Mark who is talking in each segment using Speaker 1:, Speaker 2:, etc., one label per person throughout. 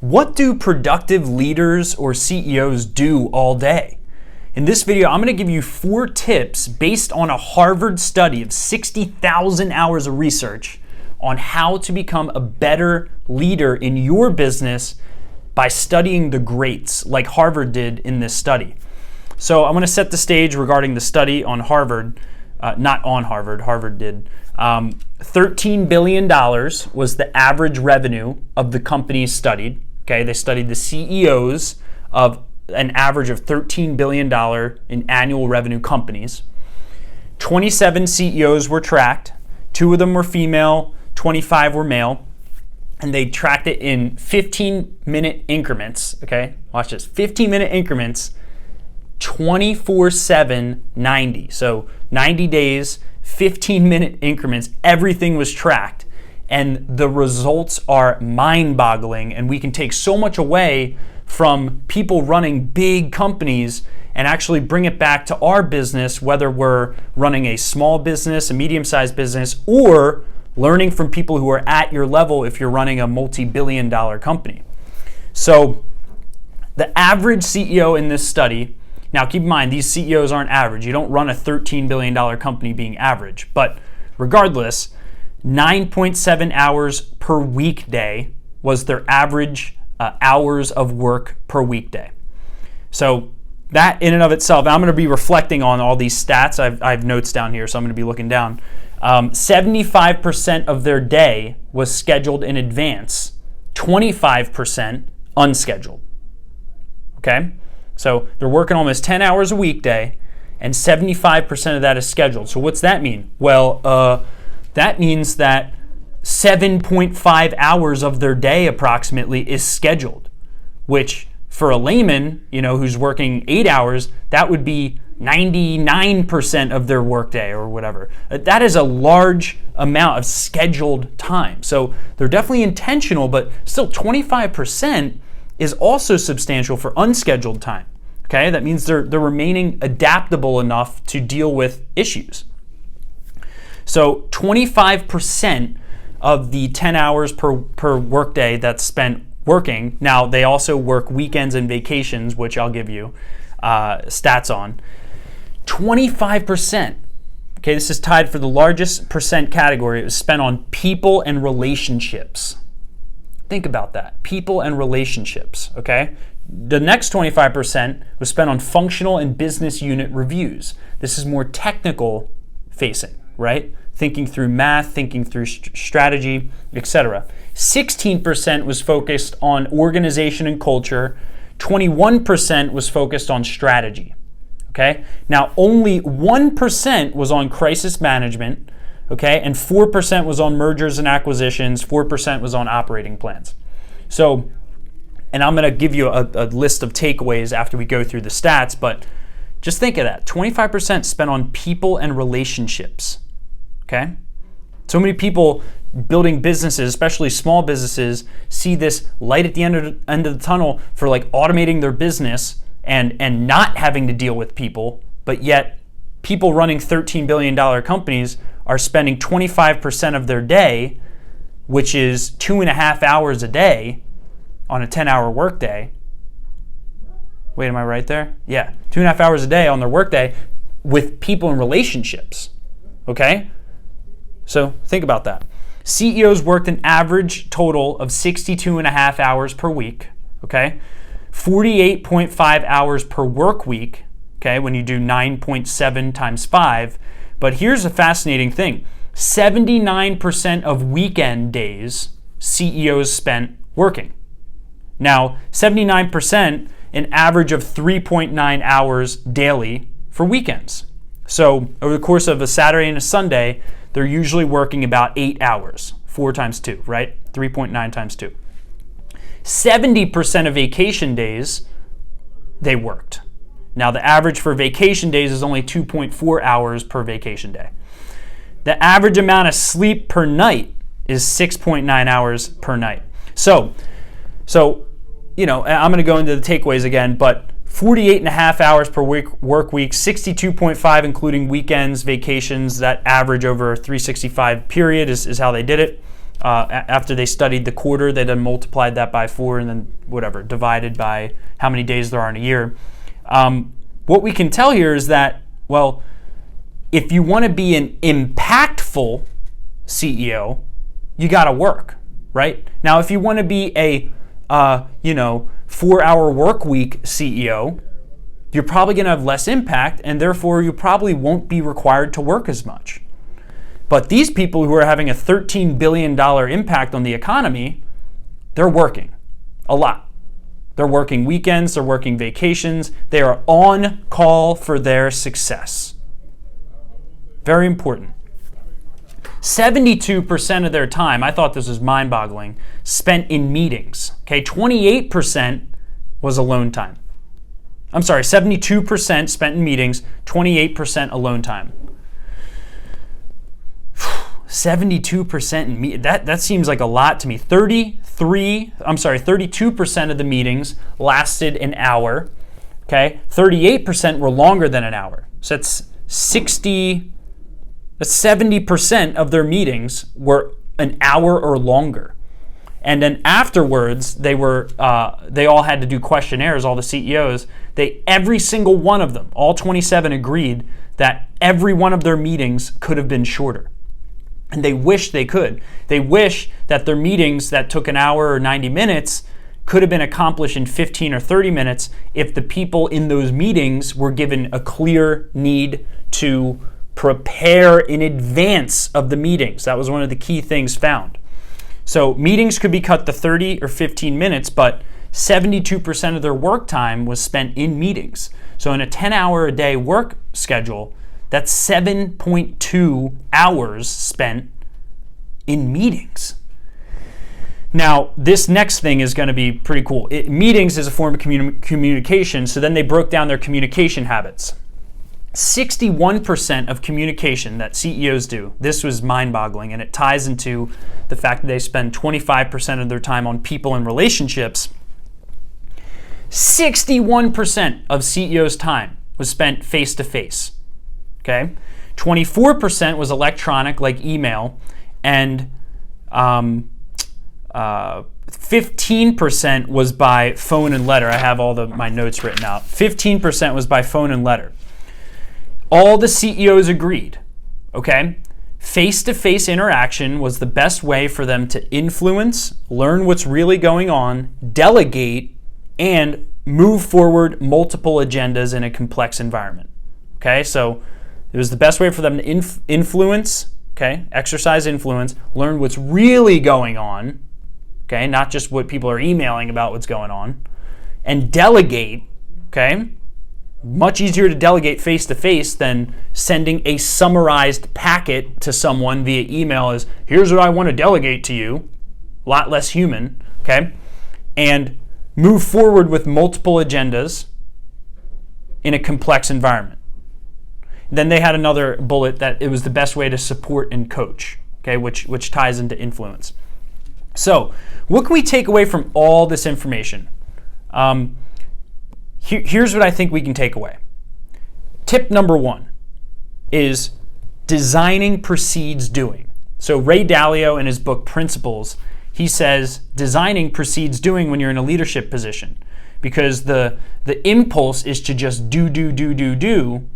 Speaker 1: What do productive leaders or CEOs do all day? In this video, I'm going to give you 4 tips based on a Harvard study of 60,000 hours of research on how to become a better leader in your business by studying the greats like Harvard did in this study. So I'm going to set the stage regarding the study on Harvard, not on Harvard, Harvard did. $13 billion was the average revenue of the companies studied. Okay, they studied the CEOs of an average of $13 billion in annual revenue companies. 27 CEOs were tracked. 2 of them were female, 25 were male. And they tracked it in 15-minute increments. Okay, watch this. 15-minute increments, 24/7, 90. So 90 days, 15-minute increments, everything was tracked. And the results are mind-boggling, and we can take so much away from people running big companies and actually bring it back to our business, whether we're running a small business, a medium-sized business, or learning from people who are at your level if you're running a multi-billion-dollar company. So the average CEO in this study, now keep in mind, these CEOs aren't average. You don't run a $13 billion company being average. But regardless, 9.7 hours per weekday was their average hours of work per weekday. So that in and of itself, I'm going to be reflecting on all these stats. I have notes down here, so I'm going to be looking down. 75% of their day was scheduled in advance, 25% unscheduled. Okay? So they're working almost 10 hours a weekday, and 75% of that is scheduled. So what's that mean? Well, that means that 7.5 hours of their day approximately is scheduled, which for a layman, who's working 8 hours, that would be 99% of their workday or whatever. That is a large amount of scheduled time. So they're definitely intentional, but still 25% is also substantial for unscheduled time. Okay, that means they're remaining adaptable enough to deal with issues. So 25% of the 10 hours per workday that's spent working. Now they also work weekends and vacations, which I'll give you stats on. 25%. Okay, this is tied for the largest percent category. It was spent on people and relationships. Think about that. People and relationships. Okay. The next 25% was spent on functional and business unit reviews. This is more technical facing, right? Thinking through math, thinking through strategy, etc. 16% was focused on organization and culture. 21% was focused on strategy. Okay? Now, only 1% was on crisis management, okay? And 4% was on mergers and acquisitions, 4% was on operating plans. So, and I'm going to give you a list of takeaways after we go through the stats, but just think of that. 25% spent on people and relationships. Okay? So many people building businesses, especially small businesses, see this light at the end of the tunnel for like automating their business and not having to deal with people, but yet people running $13 billion companies are spending 25% of their day, which is 2.5 hours a day on a 10-hour workday. Wait, am I right there? Yeah, 2.5 hours a day on their workday with people and relationships. Okay? So think about that. CEOs worked an average total of 62.5 hours per week. Okay? 48.5 hours per work week. Okay, when you do 9.7 times 5. But here's a fascinating thing. 79% of weekend days CEOs spent working. Now, 79%, an average of 3.9 hours daily for weekends. So over the course of a Saturday and a Sunday, they're usually working about 8 hours, 4 times 2, right? 3.9 times 2. 70% of vacation days, they worked. Now the average for vacation days is only 2.4 hours per vacation day. The average amount of sleep per night is 6.9 hours per night. So I'm going to go into the takeaways again, but 48.5 hours per work week, 62.5 including weekends, vacations, that average over a 365 period is how they did it. after they studied the quarter, they then multiplied that by 4 and then whatever, divided by how many days there are in a year. What we can tell here is that, well, if you want to be an impactful CEO, you got to work, right? Now, if you want to be a 4-hour work week CEO, you're probably going to have less impact, and therefore you probably won't be required to work as much. But these people who are having a $13 billion impact on the economy, they're working a lot. They're working weekends, they're working vacations, they are on call for their success. Very important. 72% of their time, I thought this was mind-boggling, spent in meetings. Okay, 28% was alone time. I'm sorry, 72% spent in meetings, 28% alone time. 72% in meetings, that seems like a lot to me. 32% of the meetings lasted an hour. Okay, 38% were longer than an hour. So that's 70% of their meetings were an hour or longer. And then afterwards, they all had to do questionnaires, all the CEOs. Every single one of them, all 27 agreed that every one of their meetings could have been shorter. And they wish they could. They wish that their meetings that took an hour or 90 minutes could have been accomplished in 15 or 30 minutes if the people in those meetings were given a clear need to prepare in advance of the meetings. That was one of the key things found. So meetings could be cut to 30 or 15 minutes, but 72% of their work time was spent in meetings. So in a 10-hour-a-day work schedule, that's 7.2 hours spent in meetings. Now, this next thing is going to be pretty cool. Meetings is a form of communication, so then they broke down their communication habits. 61% of communication that CEOs do, this was mind-boggling, and it ties into the fact that they spend 25% of their time on people and relationships. 61% of CEOs' time was spent face-to-face. Okay, 24% was electronic, like email, and 15% was by phone and letter. I have all my notes written out. 15% was by phone and letter. All the CEOs agreed, okay? Face-to-face interaction was the best way for them to influence, learn what's really going on, delegate, and move forward multiple agendas in a complex environment. Okay, so it was the best way for them to influence, okay, exercise influence, learn what's really going on, okay, not just what people are emailing about what's going on, and delegate, okay? Much easier to delegate face-to-face than sending a summarized packet to someone via email as, here's what I want to delegate to you. A lot less human, okay? And move forward with multiple agendas in a complex environment. Then they had another bullet that it was the best way to support and coach, okay, which ties into influence. So, what can we take away from all this information? Here's what I think we can take away. Tip number 1 is designing precedes doing. So Ray Dalio in his book Principles, he says designing precedes doing when you're in a leadership position, because the impulse is to just do,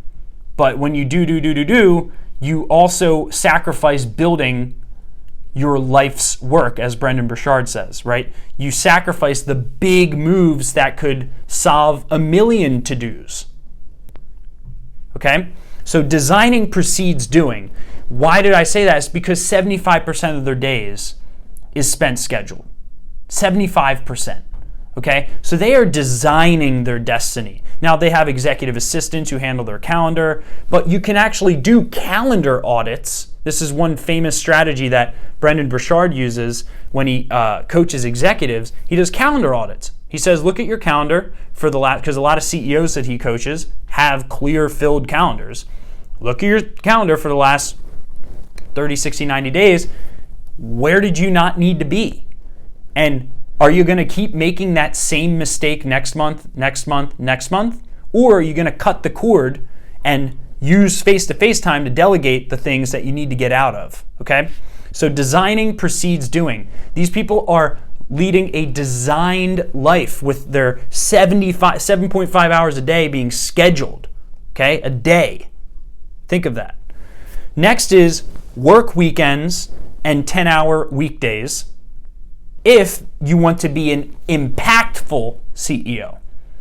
Speaker 1: but when you do, you also sacrifice building your life's work, as Brendan Burchard says, right? You sacrifice the big moves that could solve 1,000,000 to-dos. Okay? So designing precedes doing. Why did I say that? It's because 75% of their days is spent scheduled. 75%. Okay? So they are designing their destiny. Now they have executive assistants who handle their calendar, but you can actually do calendar audits. This is one famous strategy that Brendan Burchard uses when he coaches executives. He does calendar audits. He says, look at your calendar for the last, because a lot of CEOs that he coaches have clear filled calendars. Look at your calendar for the last 30, 60, 90 days. Where did you not need to be? And are you going to keep making that same mistake next month? Or are you going to cut the cord and use face-to-face time to delegate the things that you need to get out of, okay? So designing precedes doing. These people are leading a designed life with their 7.5 hours a day being scheduled, okay? A day. Think of that. Next is work weekends and 10-hour weekdays if you want to be an impactful CEO,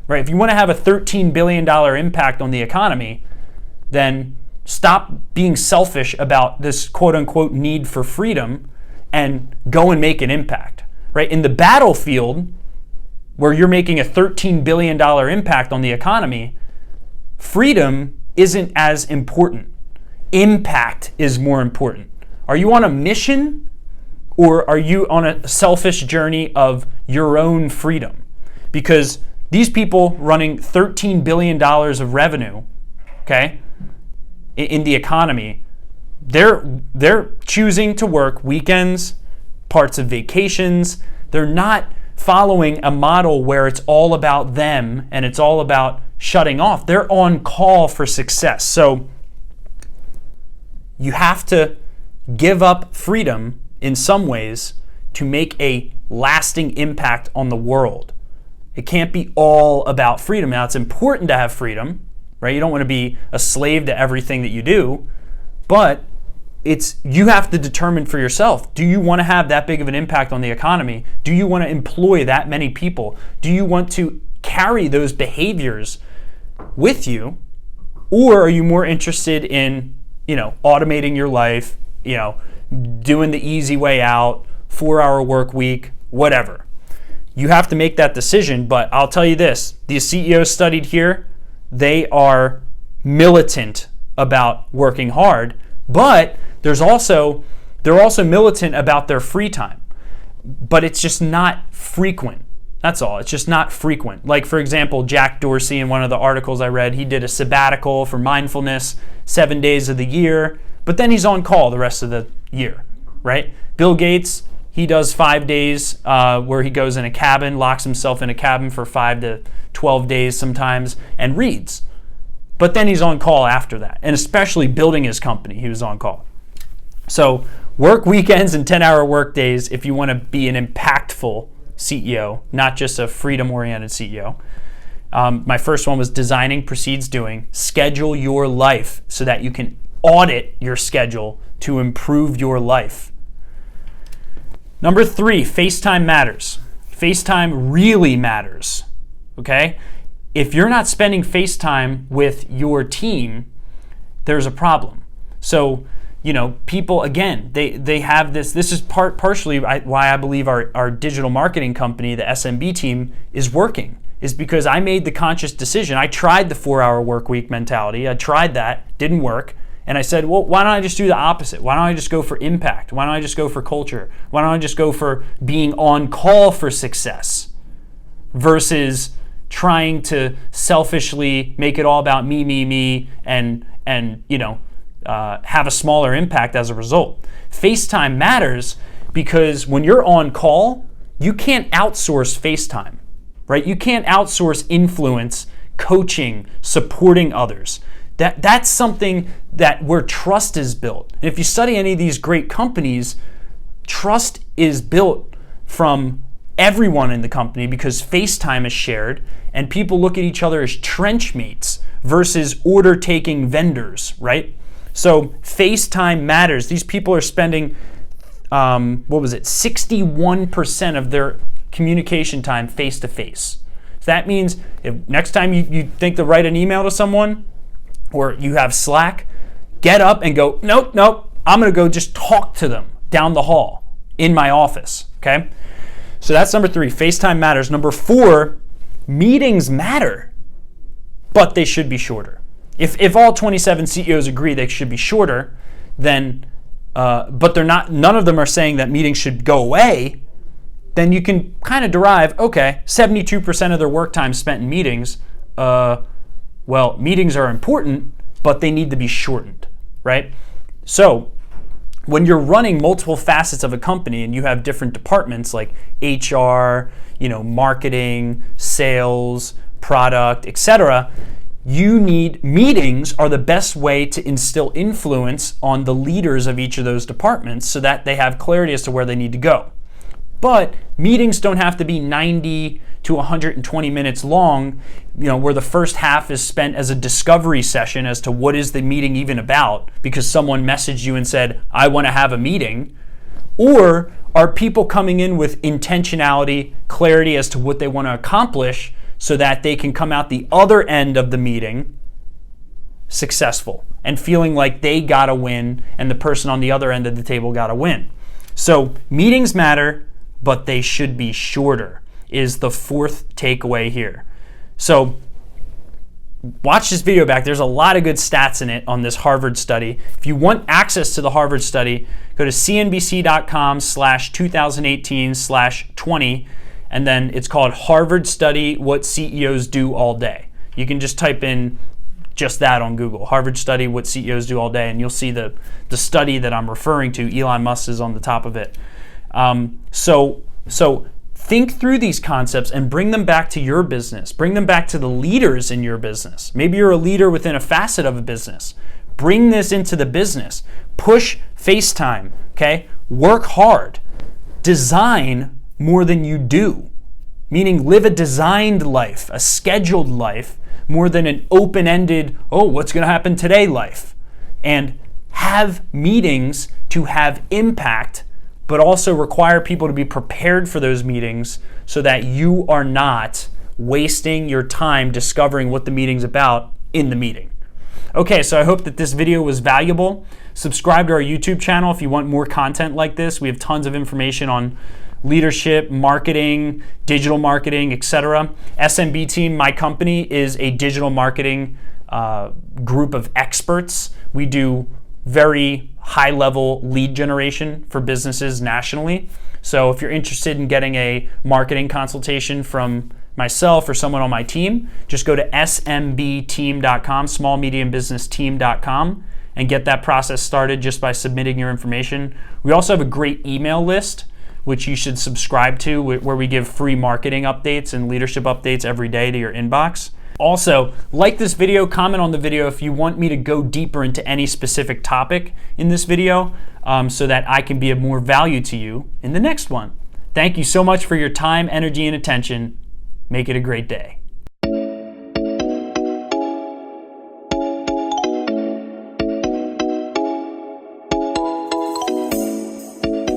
Speaker 1: right? If you want to have a $13 billion impact on the economy, then stop being selfish about this quote-unquote need for freedom and go and make an impact, right? In the battlefield, where you're making a $13 billion impact on the economy, freedom isn't as important. Impact is more important. Are you on a mission, or are you on a selfish journey of your own freedom? Because these people running $13 billion of revenue, okay, in the economy, they're choosing to work weekends, parts of vacations. They're not following a model where it's all about them and it's all about shutting off. They're on call for success. So you have to give up freedom in some ways to make a lasting impact on the world. It can't be all about freedom. Now, it's important to have freedom, right? You don't want to be a slave to everything that you do, but you have to determine for yourself, do you want to have that big of an impact on the economy? Do you want to employ that many people? Do you want to carry those behaviors with you? Or are you more interested in, automating your life, doing the easy way out, 4-hour work week, whatever? You have to make that decision, but I'll tell you this, the CEOs studied here, they are militant about working hard, but they're also militant about their free time. But it's just not frequent. That's all. It's just not frequent. Like, for example, Jack Dorsey, in one of the articles I read, he did a sabbatical for mindfulness 7 days of the year, but then he's on call the rest of the year, right? Bill Gates, he does 5 days where he goes in a cabin, locks himself in a cabin for 5 to 12 days sometimes, and reads. But then he's on call after that. And especially building his company, he was on call. So work weekends and 10-hour work days if you want to be an impactful CEO, not just a freedom-oriented CEO. My first one was designing precedes doing. Schedule your life so that you can audit your schedule to improve your life. Number 3, FaceTime matters. FaceTime really matters, okay? If you're not spending FaceTime with your team, there's a problem. So, people, again, they have this is partially why I believe our digital marketing company, the SMB Team, is working, is because I made the conscious decision. I tried the 4-hour work week mentality. I tried that, didn't work. And I said, well, why don't I just do the opposite? Why don't I just go for impact? Why don't I just go for culture? Why don't I just go for being on call for success versus trying to selfishly make it all about me, and have a smaller impact as a result. FaceTime matters because when you're on call, you can't outsource FaceTime, right? You can't outsource influence, coaching, supporting others. That's something where trust is built. And if you study any of these great companies, trust is built from everyone in the company because FaceTime is shared and people look at each other as trench mates versus order-taking vendors, right? So FaceTime matters. These people are spending, 61% of their communication time face-to-face. So that means if next time you think to write an email to someone or you have Slack, get up and go, nope, I'm going to go just talk to them down the hall in my office, okay? So that's number 3, FaceTime matters. Number 4, meetings matter, but they should be shorter. If all 27 CEOs agree they should be shorter, then, but they're not, none of them are saying that meetings should go away, then you can kind of derive, okay, 72% of their work time spent in meetings, well, meetings are important, but they need to be shortened, right? So when you're running multiple facets of a company and you have different departments like HR, marketing, sales, product, etc., meetings are the best way to instill influence on the leaders of each of those departments so that they have clarity as to where they need to go. But meetings don't have to be 90 to 120 minutes long, where the first half is spent as a discovery session as to what is the meeting even about because someone messaged you and said, I want to have a meeting. Or are people coming in with intentionality, clarity as to what they want to accomplish so that they can come out the other end of the meeting successful and feeling like they got a win and the person on the other end of the table got a win? So meetings matter, but they should be shorter, is the fourth takeaway here. So watch this video back. There's a lot of good stats in it on this Harvard study. If you want access to the Harvard study, go to cnbc.com/2018/20, and then it's called Harvard Study What CEOs Do All Day. You can just type in just that on Google, Harvard Study What CEOs Do All Day, and you'll see the study that I'm referring to. Elon Musk is on the top of it. So think through these concepts and bring them back to your business. Bring them back to the leaders in your business. Maybe you're a leader within a facet of a business. Bring this into the business. Push FaceTime, okay? Work hard. Design more than you do, meaning live a designed life, a scheduled life, more than an open-ended, what's going to happen today life. And have meetings to have impact, but also require people to be prepared for those meetings so that you are not wasting your time discovering what the meeting's about in the meeting. Okay, so I hope that this video was valuable. Subscribe to our YouTube channel if you want more content like this. We have tons of information on leadership, marketing, digital marketing, etc. SMB Team, my company, is a digital marketing group of experts. We do very high-level lead generation for businesses nationally. So if you're interested in getting a marketing consultation from myself or someone on my team, just go to smbteam.com, smallmediumbusinessteam.com, and get that process started just by submitting your information. We also have a great email list, which you should subscribe to, where we give free marketing updates and leadership updates every day to your inbox. Also, like this video, comment on the video if you want me to go deeper into any specific topic in this video so that I can be of more value to you in the next one. Thank you so much for your time, energy, and attention. Make it a great day.